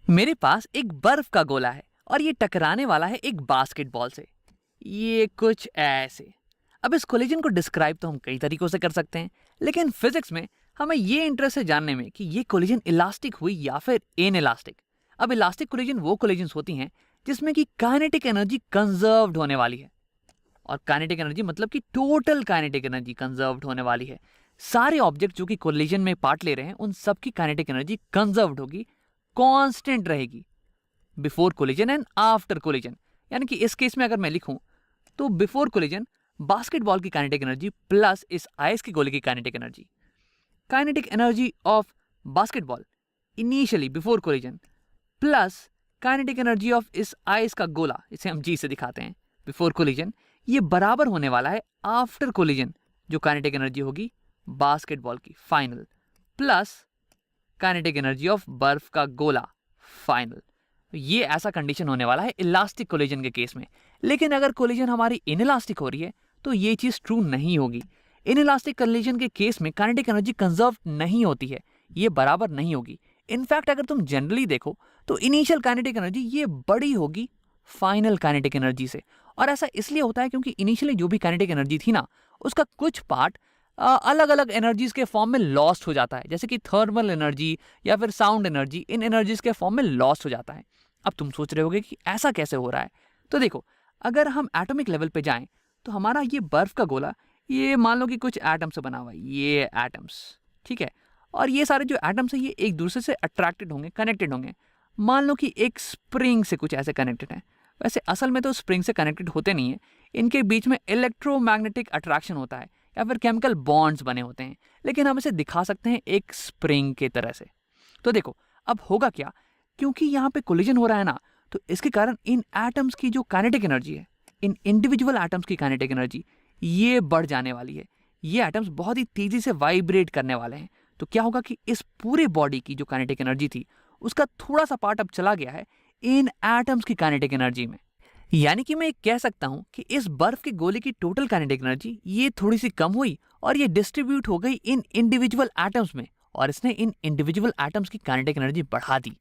मेरे पास एक बर्फ का गोला है और ये टकराने वाला है एक बास्केटबॉल से। ये कुछ ऐसे। अब इस कोलिजन को डिस्क्राइब तो हम कई तरीकों से कर सकते हैं, लेकिन फिजिक्स में हमें ये इंटरेस्ट है जानने में कि ये कोलिजन इलास्टिक हुई या फिर इनइलास्टिक। अब इलास्टिक कोलिजन वो कोलिजन्स होती हैं जिसमें कि काइनेटिक एनर्जी कंजर्व्ड होने वाली है। और काइनेटिक एनर्जी मतलब कि टोटल काइनेटिक एनर्जी कंजर्व्ड होने वाली है। सारे ऑब्जेक्ट जो कि कोलिजन में पार्ट ले रहे हैं उन सब की काइनेटिक एनर्जी कंजर्व्ड होगी, कांस्टेंट रहेगी before collision and after collision. यानी कि इस केस में अगर मैं लिखूं तो बिफोर कोलिजन बास्केटबॉल की काइनेटिक एनर्जी प्लस इस आइस के गोले की kinetic energy of basketball initially before collision plus kinetic energy of इस आइस का गोला, इसे हम जी से दिखाते हैं, बिफोर कोलिजन, ये बराबर होने वाला है आफ्टर कोलिजन जो काइनेटिक एनर्जी होगी बास्केटबॉल की final plus kinetic energy of बर्फ का गोला फाइनल। ये ऐसा कंडीशन होने वाला है इलास्टिक कोलिजन के केस में। लेकिन अगर कोलिजन हमारी इनइलास्टिक हो रही है तो ये चीज ट्रू नहीं होगी। इनइलास्टिक कोलिजन के केस में काइनेटिक एनर्जी कंजर्व नहीं होती है, ये बराबर नहीं होगी। इनफैक्ट अगर तुम जनरली देखो तो इनिशियल काइनेटिक एनर्जी ये बड़ी होगी फाइनल काइनेटिक एनर्जी से। और ऐसा इसलिए होता है क्योंकि इनिशियली जो भी काइनेटिक एनर्जी थी ना, उसका कुछ पार्ट अलग अलग एनर्जीज के फॉर्म में लॉस्ट हो जाता है, जैसे कि थर्मल एनर्जी या फिर साउंड एनर्जी इन एनर्जीज के फॉर्म में लॉस्ट हो जाता है। अब तुम सोच रहे होगे कि ऐसा कैसे हो रहा है। तो देखो, अगर हम एटॉमिक लेवल पे जाएं तो हमारा ये बर्फ का गोला, ये मान लो कि कुछ एटम से बना हुआ है, ये एटम्स, ठीक है। और ये सारे जो एटम्स है ये एक दूसरे से अट्रैक्टेड होंगे, कनेक्टेड होंगे। मान लो कि एक स्प्रिंग से कुछ ऐसे कनेक्टेड है। वैसे असल में तो स्प्रिंग से कनेक्टेड होते नहीं है, इनके बीच में इलेक्ट्रोमैग्नेटिक अट्रैक्शन होता है या फिर केमिकल बॉन्ड्स बने होते हैं, लेकिन हम इसे दिखा सकते हैं एक स्प्रिंग के तरह से। तो देखो अब होगा क्या, क्योंकि यहाँ पे कोलिजन हो रहा है ना, तो इसके कारण इन एटम्स की जो काइनेटिक एनर्जी है, इन इंडिविजुअल एटम्स की काइनेटिक एनर्जी ये बढ़ जाने वाली है। ये एटम्स बहुत ही तेजी से वाइब्रेट करने वाले हैं। तो क्या होगा कि इस पूरे बॉडी की जो काइनेटिक एनर्जी थी उसका थोड़ा सा पार्ट अब चला गया है इन एटम्स की काइनेटिक एनर्जी में। यानी कि मैं कह सकता हूं कि इस बर्फ के गोले की टोटल काइनेटिक एनर्जी ये थोड़ी सी कम हुई और ये डिस्ट्रीब्यूट हो गई इन इंडिविजुअल एटम्स में, और इसने इन इंडिविजुअल एटम्स की काइनेटिक एनर्जी बढ़ा दी।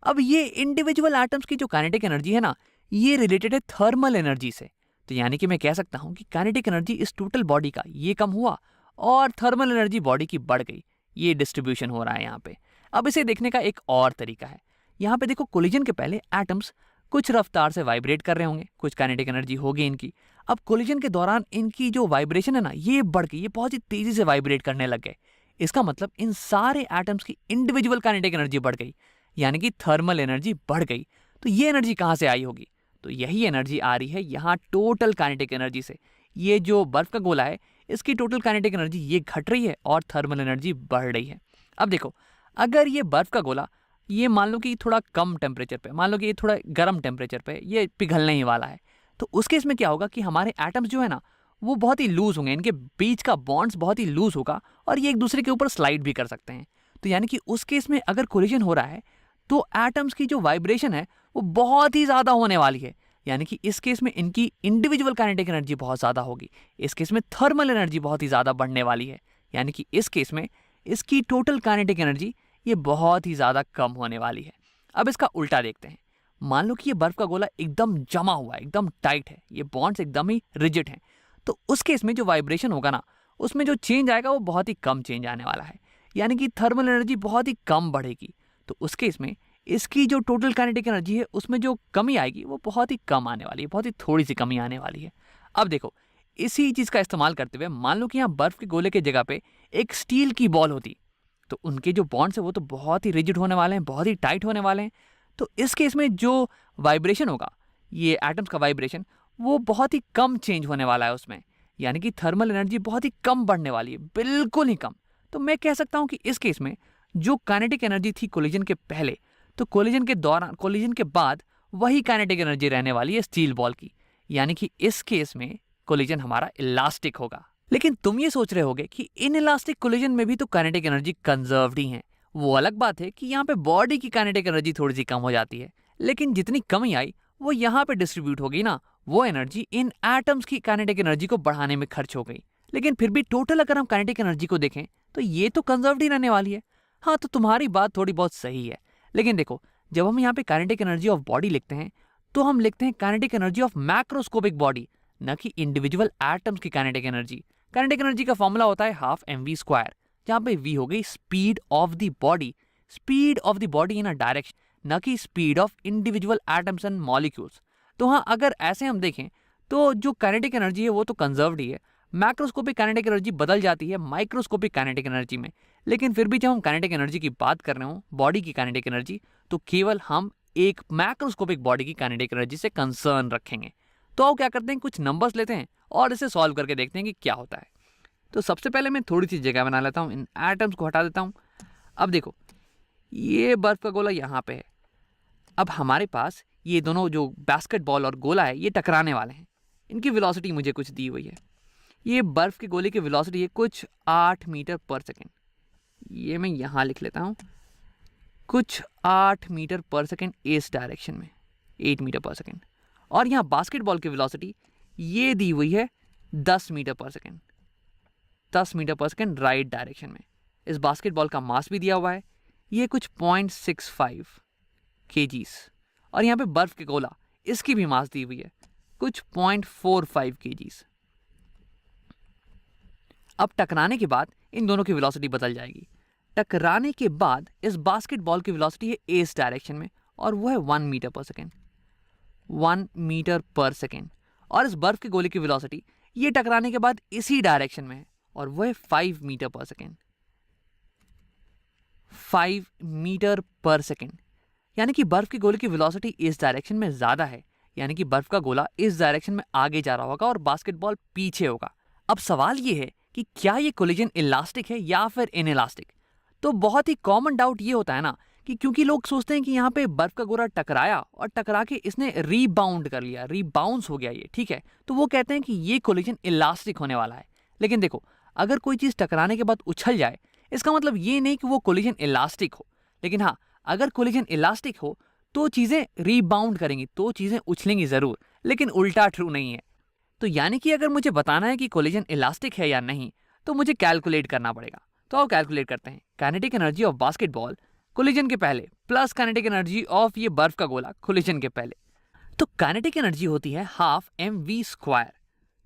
अब ये इंडिविजुअल एटम्स की जो काइनेटिक एनर्जी है ना, ये रिलेटेड है थर्मल एनर्जी से। तो यानी कि मैं कह सकता हूं कि काइनेटिक एनर्जी इस टोटल बॉडी का ये कम हुआ और थर्मल एनर्जी बॉडी की बढ़ गई। ये डिस्ट्रीब्यूशन हो रहा है यहाँ पे। अब इसे देखने का एक और तरीका है। यहाँ पे देखो, कोलिजन के पहले एटम्स कुछ रफ्तार से वाइब्रेट कर रहे होंगे, कुछ काइनेटिक एनर्जी होगी इनकी। अब कोलिजन के दौरान इनकी जो वाइब्रेशन है ना, ये बढ़ गई, ये बहुत ही तेजी से वाइब्रेट करने लग गए। इसका मतलब इन सारे एटम्स की इंडिविजुअल काइनेटिक एनर्जी बढ़ गई, यानी कि थर्मल एनर्जी बढ़ गई। तो ये एनर्जी कहाँ से आई होगी? तो यही एनर्जी आ रही है यहाँ टोटल काइनेटिक एनर्जी से। ये जो बर्फ का गोला है इसकी टोटल काइनेटिक एनर्जी ये घट रही है और थर्मल एनर्जी बढ़ रही है। अब देखो, अगर ये बर्फ का गोला ये मान लो कि थोड़ा कम टेम्परेचर पे, मान लो कि ये थोड़ा गर्म टेम्परेचर पे ये पिघलने ही वाला है, तो उस केस में क्या होगा कि हमारे एटम्स जो है ना वो बहुत ही लूज होंगे, इनके बीच का बॉन्ड्स बहुत ही लूज होगा और ये एक दूसरे के ऊपर स्लाइड भी कर सकते हैं। तो यानी कि उस केस में अगर कोलिजन हो रहा है तो एटम्स की जो वाइब्रेशन है वो बहुत ही ज़्यादा होने वाली है। यानी कि इस केस में इनकी इंडिविजुअल काइनेटिक एनर्जी बहुत ज़्यादा होगी, इस केस में थर्मल एनर्जी बहुत ही ज़्यादा बढ़ने वाली है। यानी कि इस केस में इसकी टोटल काइनेटिक एनर्जी ये बहुत ही ज़्यादा कम होने वाली है। अब इसका उल्टा देखते हैं। मान लो कि ये बर्फ़ का गोला एकदम जमा हुआ है, एकदम टाइट है, ये बॉन्ड्स एकदम ही रिजिड हैं, तो उस केस में जो वाइब्रेशन होगा ना, उसमें जो चेंज आएगा वो बहुत ही कम चेंज आने वाला है। यानी कि थर्मल एनर्जी बहुत ही कम बढ़ेगी। तो उस केस में इसकी जो टोटल काइनेटिक एनर्जी है उसमें जो कमी आएगी वो बहुत ही कम आने वाली है, बहुत ही थोड़ी सी कमी आने वाली है। अब देखो, इसी चीज़ का इस्तेमाल करते हुए मान लो कि यहाँ बर्फ़ के गोले की जगह पे एक स्टील की बॉल होती, तो उनके जो बॉन्ड्स है वो तो बहुत ही रिजिड होने वाले हैं, बहुत ही टाइट होने वाले हैं। तो इस केस में जो वाइब्रेशन होगा, ये एटम्स का वाइब्रेशन, वो बहुत ही कम चेंज होने वाला है उसमें। यानी कि थर्मल एनर्जी बहुत ही कम बढ़ने वाली है, बिल्कुल ही कम। तो मैं कह सकता हूँ कि इस केस में जो काइनेटिक एनर्जी थी कोलिजन के पहले, तो कोलिजन के दौरान, कोलिजन के बाद वही काइनेटिक एनर्जी रहने वाली है स्टील बॉल की। यानी कि इस केस में कोलिजन हमारा इलास्टिक होगा। लेकिन तुम ये सोच रहे होगे कि इन इलास्टिक कोलिजन में भी तो काइनेटिक एनर्जी कंजर्व्ड ही है। वो अलग बात है कि यहाँ पे बॉडी की काइनेटिक एनर्जी थोड़ी सी कम हो जाती है, लेकिन जितनी कमी आई वो यहाँ पे डिस्ट्रीब्यूट हो गई ना, वो एनर्जी इन एटम्स की काइनेटिक एनर्जी को बढ़ाने में खर्च हो गई। लेकिन फिर भी टोटल अगर हम काइनेटिक एनर्जी को देखें तो ये तो कंजर्व्ड ही रहने वाली है। हाँ, तो तुम्हारी बात थोड़ी बहुत सही है, लेकिन देखो, जब हम यहाँ पे काइनेटिक एनर्जी ऑफ बॉडी लिखते हैं तो हम लिखते हैं kinetic energy of macroscopic body, न कि इंडिविजुअल एटम्स की काइनेटिक एनर्जी। काइनेटिक एनर्जी का फॉर्मूला होता है हाफ mv स्क्वायर, जहाँ पे v हो गई speed of the body, speed of the body in a direction, न कि speed of individual atoms and molecules. तो हाँ, अगर ऐसे हम देखें तो जो काइनेटिक एनर्जी है वो तो कंजर्व्ड ही है। मैक्रोस्कोपिक काइनेटिक एनर्जी बदल जाती है माइक्रोस्कोपिक काइनेटिक एनर्जी में, लेकिन फिर भी जब हम काइनेटिक एनर्जी की बात कर रहे हो, बॉडी की काइनेटिक एनर्जी, तो केवल हम एक मैक्रोस्कोपिक बॉडी की काइनेटिक एनर्जी से कंसर्न रखेंगे। तो आओ क्या करते हैं, कुछ नंबर्स लेते हैं और इसे सॉल्व करके देखते हैं कि क्या होता है। तो सबसे पहले मैं थोड़ी सी जगह बना लेता हूँ, इन एटम्स को हटा देता हूँ। अब देखो, ये बर्फ का गोला यहाँ पे है। अब हमारे पास ये दोनों जो बास्केटबॉल और गोला है ये टकराने वाले हैं। इनकी वेलोसिटी मुझे कुछ दी हुई है। ये बर्फ के गोले की वेलोसिटी है कुछ 8 मीटर पर सेकेंड। ये मैं यहाँ लिख लेता हूँ, कुछ 8 मीटर पर सेकेंड इस डायरेक्शन में, 8 मीटर पर सेकेंड। और यहाँ बास्केटबॉल की वेलोसिटी ये दी हुई है 10 मीटर पर सेकेंड, 10 मीटर पर सेकेंड राइट डायरेक्शन में। इस बास्केटबॉल का मास भी दिया हुआ है, ये कुछ 0.65 kgs। और यहाँ पे बर्फ के गोला, इसकी भी मास दी हुई है कुछ 0.45 kgs। अब टकराने के बाद इन दोनों की वेलोसिटी बदल जाएगी। टकराने के बाद इस बास्केटबॉल की वेलोसिटी है इस डायरेक्शन में और वो है 1 मीटर पर सेकेंड, 1 मीटर पर सेकेंड। और इस बर्फ के गोले की वेलोसिटी ये टकराने के बाद इसी डायरेक्शन में है और वो है 5 मीटर पर सेकेंड, 5 मीटर पर सेकेंड। यानी कि बर्फ के गोले की वेलोसिटी इस डायरेक्शन में ज्यादा है, यानी कि बर्फ का गोला इस डायरेक्शन में आगे जा रहा होगा और बास्केटबॉल पीछे होगा। अब सवाल ये है कि क्या ये कोलिजन इलास्टिक है या फिर इनइलास्टिक। तो बहुत ही कॉमन डाउट ये होता है ना कि क्योंकि लोग सोचते हैं कि यहाँ पे बर्फ का गोला टकराया और टकरा के इसने रीबाउंड कर लिया, रीबाउंस हो गया ये, ठीक है, तो वो कहते हैं कि ये कोलिजन इलास्टिक होने वाला है। लेकिन देखो, अगर कोई चीज टकराने के बाद उछल जाए, इसका मतलब ये नहीं कि वो कोलिजन इलास्टिक हो। लेकिन हाँ, अगर कोलिजन इलास्टिक हो तो चीजें रीबाउंड करेंगी, तो चीजें उछलेंगी जरूर, लेकिन उल्टा ट्रू नहीं है। तो यानी कि अगर मुझे बताना है कि कोलिजन इलास्टिक है या नहीं, तो मुझे कैलकुलेट करना पड़ेगा। तो आओ कैलकुलेट करते हैं। Kinetic energy of basketball collision के पहले प्लस काइनेटिक एनर्जी ऑफ ये बर्फ का गोला कोलिजन के पहले। तो काइनेटिक एनर्जी होती है हाफ mv स्क्वायर।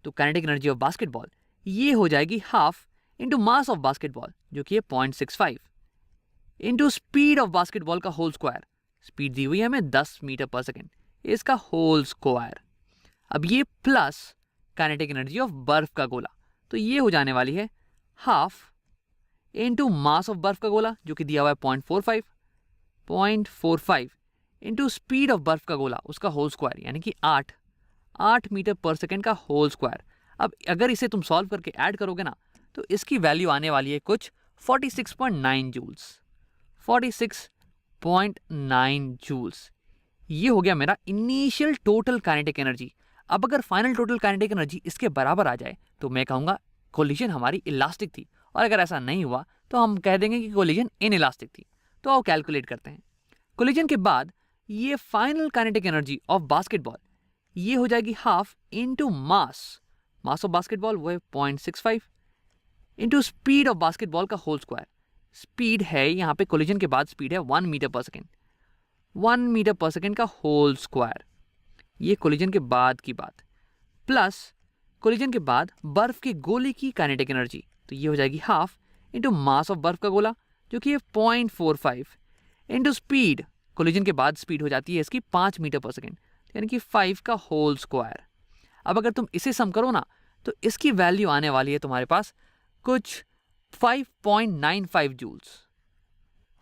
तो काइनेटिक एनर्जी ऑफ बास्केटबॉल ये हो जाएगी half into mass of basketball जो कि है 0.65 इंटू स्पीड ऑफ बास्केटबॉल का होल स्क्वायर। स्पीड दी हुई है हमें 10 मीटर पर सेकेंड, इसका होल स्क्वायर। अब ये प्लस काइनेटिक एनर्जी ऑफ बर्फ का गोला, तो ये हो जाने वाली है हाफ इंटू मास ऑफ बर्फ का गोला जो कि दिया हुआ है 0.45 इंटू स्पीड ऑफ बर्फ का गोला उसका होल स्क्वायर, यानी कि 8 मीटर पर सेकेंड का होल स्क्वायर। अब अगर इसे तुम सॉल्व करके ऐड करोगे ना, तो इसकी वैल्यू आने वाली है कुछ 46.9 जूल्स, 46.9 जूल्स। ये हो गया मेरा इनिशियल टोटल काइनेटिक एनर्जी। अब अगर फाइनल टोटल काइनेटिक एनर्जी इसके बराबर आ जाए तो मैं कहूँगा कोलिजन हमारी इलास्टिक थी, और अगर ऐसा नहीं हुआ तो हम कह देंगे कि कोलिजन इनइलास्टिक थी। तो आओ कैलकुलेट करते हैं। कोलिजन के बाद ये final kinetic energy of basketball ये हो जाएगी half into mass of basketball वो है 0.65 इंटू स्पीड ऑफ बास्केटबॉल का होल स्क्वायर। स्पीड है यहाँ पे कोलिजन के बाद स्पीड है 1 मीटर पर सेकेंड, 1 मीटर पर सेकेंड का होल स्क्वायर। ये कोलिजन के बाद की बात, प्लस कोलिजन के बाद बर्फ के गोले की काइनेटिक एनर्जी, तो ये हो जाएगी हाफ इंटू मास ऑफ बर्फ का गोला जो कि है 0.45 इंटू स्पीड। कोलिजन के बाद स्पीड हो जाती है इसकी 5 मीटर पर सेकेंड, यानी कि 5 का होल स्क्वायर। अब अगर तुम इसे सम करो ना, तो इसकी वैल्यू आने वाली है तुम्हारे पास कुछ 5.95 जूल्स,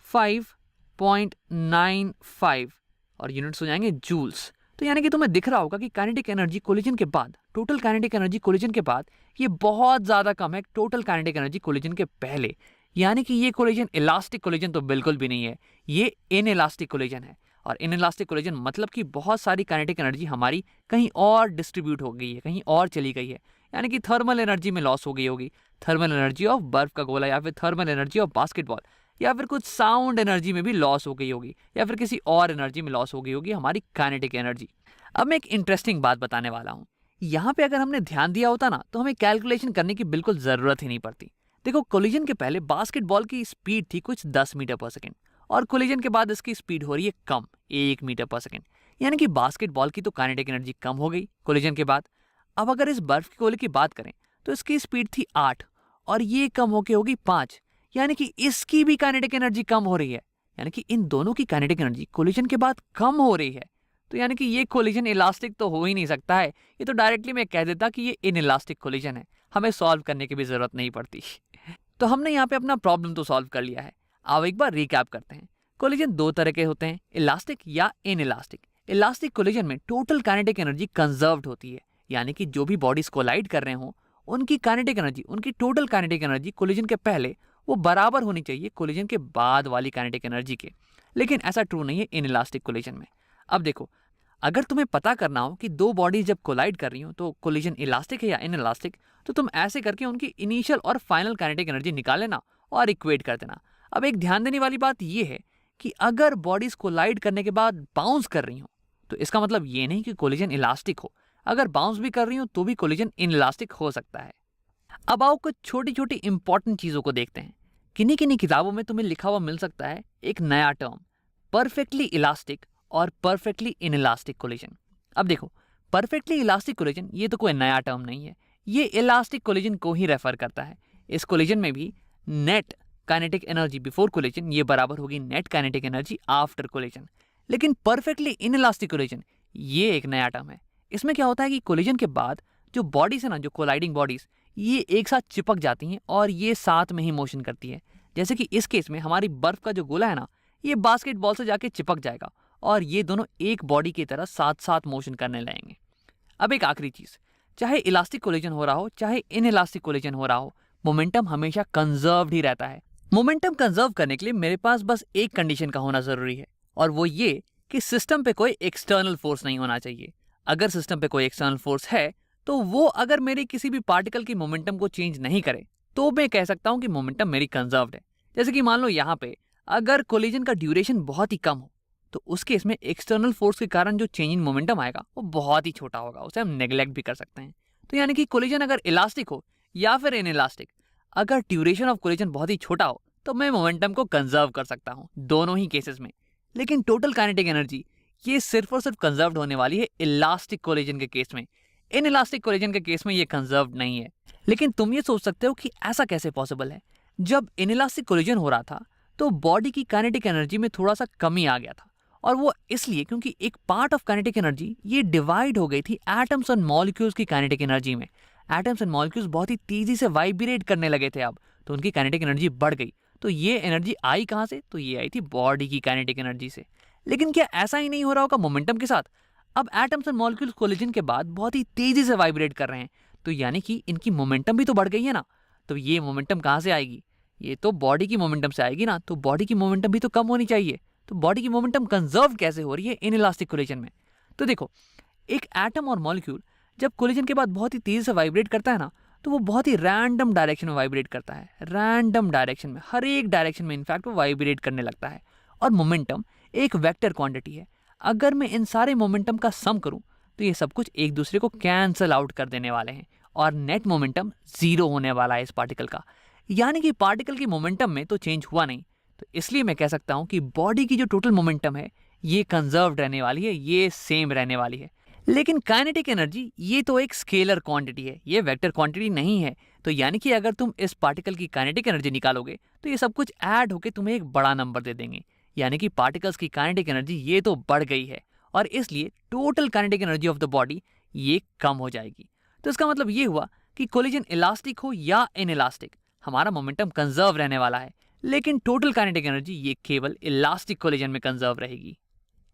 5.95 और यूनिट्स हो जाएंगे जूल्स। तो यानी कि तुम्हें दिख रहा होगा कि काइनेटिक एनर्जी कोलिजन के बाद, टोटल काइनेटिक एनर्जी कोलिजन के बाद ये बहुत ज़्यादा कम है टोटल काइनेटिक एनर्जी कोलिजन के पहले। यानी कि ये कोलिजन इलास्टिक कोलिजन तो बिल्कुल भी नहीं है, ये इनइलास्टिक कोलिजन है। और इनइलास्टिक कोलिजन मतलब कि बहुत सारी काइनेटिक एनर्जी हमारी कहीं और डिस्ट्रीब्यूट हो गई है, कहीं और चली गई है, यानी कि थर्मल एनर्जी में लॉस हो गई होगी। थर्मल एनर्जी ऑफ बर्फ का गोला, या फिर थर्मल एनर्जी ऑफ बास्केटबॉल, या फिर कुछ साउंड एनर्जी में भी लॉस हो गई होगी, या फिर किसी और एनर्जी में लॉस हो गई होगी हमारी काइनेटिक एनर्जी। अब मैं एक इंटरेस्टिंग बात बताने वाला हूँ। यहाँ पे अगर हमने ध्यान दिया होता ना, तो हमें कैलकुलेशन करने की बिल्कुल ज़रूरत ही नहीं पड़ती। देखो, कोलिजन के पहले बास्केटबॉल की स्पीड थी कुछ 10 मीटर पर सेकेंड, और कोलिजन के बाद इसकी स्पीड हो रही है कम, 1 मीटर पर सेकेंड। यानी कि बास्केटबॉल की तो काइनेटिक एनर्जी कम हो गई कोलिजन के बाद। अब अगर इस बर्फ के गोले की बात करें तो इसकी स्पीड थी 8 और ये कम होके होगी 5, यानी कि इसकी भी काइनेटिक एनर्जी कम हो रही है। यानी कि इन दोनों की काइनेटिक एनर्जी कोलिजन के बाद कम हो रही है। तो यानी कि ये कोलिजन इलास्टिक तो हो ही नहीं सकता है। ये तो डायरेक्टली मैं कह देता कि ये इनइलास्टिक कोलिजन है, हमें सॉल्व करने की भी जरूरत नहीं पड़ती। तो हमने यहाँ पे अपना प्रॉब्लम तो सॉल्व कर लिया है। अब एक बार रिकैप करते हैं। कोलिजन दो तरह के होते हैं, इलास्टिक या इनइलास्टिक। इलास्टिक कोलिजन में टोटल काइनेटिक एनर्जी कंजर्व्ड होती है, यानी कि जो भी बॉडीज कोलाइड कर रहे हो उनकी काइनेटिक एनर्जी, उनकी टोटल काइनेटिक एनर्जी कोलिजन के पहले वो बराबर होनी चाहिए कोलिजन के बाद वाली काइनेटिक एनर्जी के। लेकिन ऐसा ट्रू नहीं है इनइलास्टिक कोलिजन में। अब देखो, अगर तुम्हें पता करना हो कि दो बॉडीज जब कोलाइड कर रही हो तो कोलिजन इलास्टिक है या इनइलास्टिक, तो तुम ऐसे करके उनकी इनिशियल और फाइनल काइनेटिक एनर्जी निकाल लेना और इक्वेट कर देना। अब एक ध्यान देने वाली बात यह है कि अगर बॉडीज कोलाइड करने के बाद बाउंस कर रही हो तो इसका मतलब ये नहीं कि कोलिजन इलास्टिक हो। अगर बाउंस भी कर रही हो तो भी कोलिजन इनइलास्टिक हो सकता है। अब आओ कुछ छोटी छोटी इंपॉर्टेंट चीजों को देखते हैं। किन्हीं किन्हीं किताबों में तुम्हें लिखा हुआ मिल सकता है एक नया टर्म, परफेक्टली इलास्टिक और परफेक्टली इनइलास्टिक कोलिजन। अब देखो, परफेक्टली इलास्टिक कोलिजन ये तो कोई नया टर्म नहीं है, ये इलास्टिक कोलिजन को ही रेफर करता है। इस कोलिजन में भी net kinetic energy before collision ये बराबर होगी net kinetic energy after collision. लेकिन परफेक्टली इनइलास्टिक कोलिजन ये एक नया टर्म है। इसमें क्या होता है कि कोलिजन के बाद जो बॉडीज है ना, जो कोलाइडिंग बॉडीज, ये एक साथ चिपक जाती हैं और ये साथ में ही मोशन करती है। जैसे कि इस केस में हमारी बर्फ का जो गोला है ना, ये बास्केटबॉल से जाके चिपक जाएगा और ये दोनों एक बॉडी की तरह साथ साथ मोशन करने लगेंगे। अब एक आखिरी चीज, चाहे इलास्टिक कोलिजन हो रहा हो चाहे इनइलास्टिक कोलिजन हो रहा हो, मोमेंटम हमेशा कंजर्व्ड ही रहता है। मोमेंटम कंजर्व करने के लिए मेरे पास बस एक कंडीशन का होना जरूरी है, और वो ये कि सिस्टम पे कोई एक्सटर्नल फोर्स नहीं होना चाहिए। अगर सिस्टम पे कोई एक्सटर्नल फोर्स है तो वो अगर मेरे किसी भी पार्टिकल की मोमेंटम को चेंज नहीं करे तो मैं कह सकता हूं कि मोमेंटम मेरी कंजर्व्ड है। जैसे कि मान लो यहाँ पे अगर कोलिजन का ड्यूरेशन बहुत ही कम हो तो उस केस में एक्सटर्नल फोर्स के कारण जो चेंज इन मोमेंटम आएगा वो बहुत ही छोटा होगा, उसे हम नेग्लेक्ट भी कर सकते हैं। तो यानी कि कोलिजन अगर इलास्टिक हो या फिर इनइलास्टिक, अगर ड्यूरेशन ऑफ कोलिजन बहुत ही छोटा हो तो मैं मोमेंटम को कंजर्व कर सकता हूँ दोनों ही केसेस में। लेकिन टोटल काइनेटिक एनर्जी ये सिर्फ और सिर्फ कंजर्व्ड होने वाली है इलास्टिक कोलिजन के केस में। इनइलास्टिक कोलिजन के केस में ये कंजर्व्ड नहीं है। लेकिन तुम ये सोच सकते हो कि ऐसा कैसे पॉसिबल है। जब इनइलास्टिक कोलिजन हो रहा था तो बॉडी की काइनेटिक एनर्जी में थोड़ा सा कमी आ गया था, और वो इसलिए क्योंकि एक पार्ट ऑफ काइनेटिक एनर्जी ये डिवाइड हो गई थी एटम्स और मॉलिक्यूल्स की काइनेटिक एनर्जी में। एटम्स एंड मॉलिक्यूल्स बहुत ही तेजी से वाइब्रेट करने लगे थे अब, तो उनकी काइनेटिक एनर्जी बढ़ गई। तो ये एनर्जी आई कहाँ से? तो ये आई थी बॉडी की काइनेटिक एनर्जी से। लेकिन क्या ऐसा ही नहीं हो रहा होगा मोमेंटम के साथ? अब एटम्स एंड मॉलिक्यूल्स कोलिजन के बाद बहुत ही तेजी से वाइब्रेट कर रहे हैं, तो यानी कि इनकी मोमेंटम भी तो बढ़ गई है ना। तो ये मोमेंटम कहाँ से आएगी? ये तो बॉडी की मोमेंटम से आएगी ना। तो बॉडी की मोमेंटम भी तो कम होनी चाहिए। तो बॉडी की मोमेंटम कंजर्व कैसे हो रही है इनइलास्टिक कोलिजन में? तो देखो, एक एटम और मॉलिक्यूल जब कोलिजन के बाद बहुत ही तेजी से वाइब्रेट करता है ना, तो वो बहुत ही रैंडम डायरेक्शन में वाइब्रेट करता है। रैंडम डायरेक्शन में, हर एक डायरेक्शन में इनफैक्ट वो वाइब्रेट करने लगता है। और मोमेंटम एक वेक्टर क्वांटिटी है। अगर मैं इन सारे मोमेंटम का सम करूं तो ये सब कुछ एक दूसरे को कैंसल आउट कर देने वाले हैं और नेट मोमेंटम जीरो होने वाला है इस पार्टिकल का। यानी कि पार्टिकल की मोमेंटम में तो चेंज हुआ नहीं। तो इसलिए मैं कह सकता हूं कि बॉडी की जो टोटल मोमेंटम है ये कंजर्व्ड रहने वाली है, ये सेम रहने वाली है। लेकिन काइनेटिक एनर्जी ये तो एक स्केलर क्वांटिटी है, ये वेक्टर क्वांटिटी नहीं है। तो यानी कि अगर तुम इस पार्टिकल की काइनेटिक एनर्जी निकालोगे तो ये सब कुछ ऐड होकर तुम्हें एक बड़ा नंबर दे देंगे। यानी कि पार्टिकल्स की काइनेटिक एनर्जी ये तो बढ़ गई है और इसलिए total kinetic energy of the body ये कम हो जाएगी। तो इसका मतलब ये हुआ कि कोलिजन इलास्टिक हो या इनइलास्टिक, हमारा मोमेंटम कंजर्व रहने वाला है, लेकिन टोटल काइनेटिक एनर्जी ये केवल इलास्टिक कोलिजन में कंजर्व रहेगी।